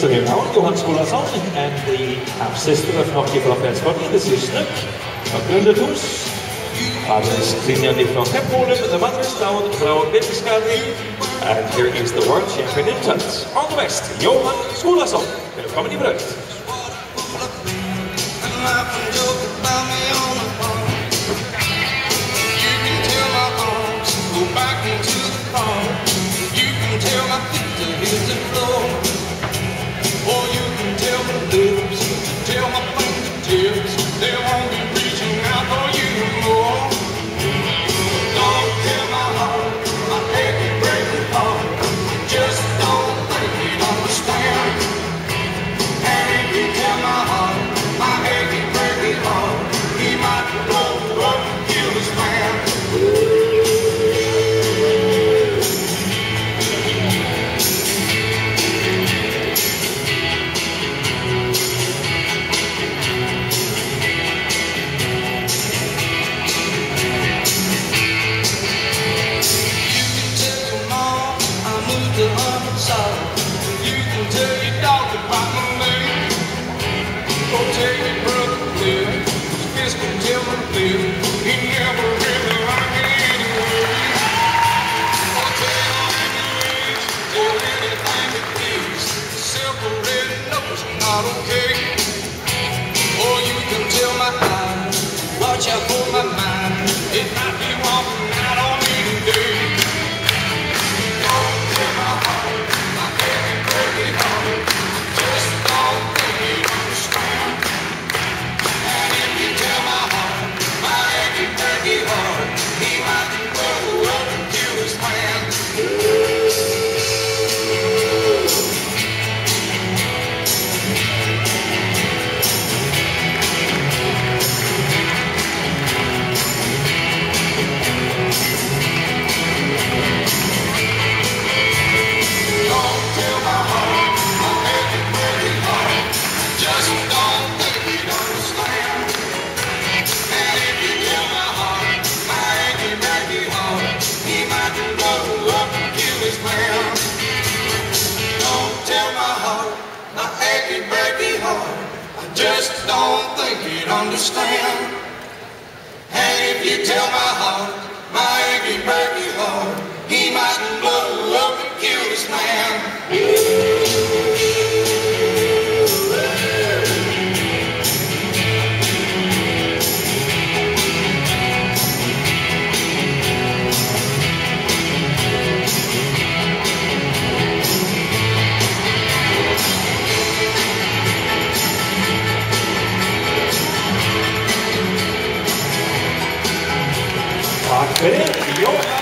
So here now, Johan Skulason and the half-sister of Nokia från Fältsporten, this is Snook, Grundetus. Father is Kristian from Heppolen, the mother is Daud from Bibskari, and here is the world champion in tennis. All the best, Johan Skulason. Välkommen i bröd. Or you can tell my lips, tell my fingertips, they won't be reaching out for you more. Don't tell my heart, my achy, breaking heart, just don't think you'd understand. And if you tell my heart, my achy, breaking heart, he might blow up and kill this man. You can tell your dog about my name. Go tell your brother Cliff, his fist can tell him Cliff, he never really liked me anyway. Go tell anything, tell anything it is, the separated knows I'm not okay. Or you can tell my eyes, watch out for my mind, it might be walking out on me today. Don't tell my heart, my heavy, breaky heart, just don't think you understand. And if you tell my heart, my heavy, breaky heart, he might grow up and kill his man. Just don't think you'd understand. And if you tell my heart, my achy, breaky heart, he might blow up and kill this man. Tack för det, Johan.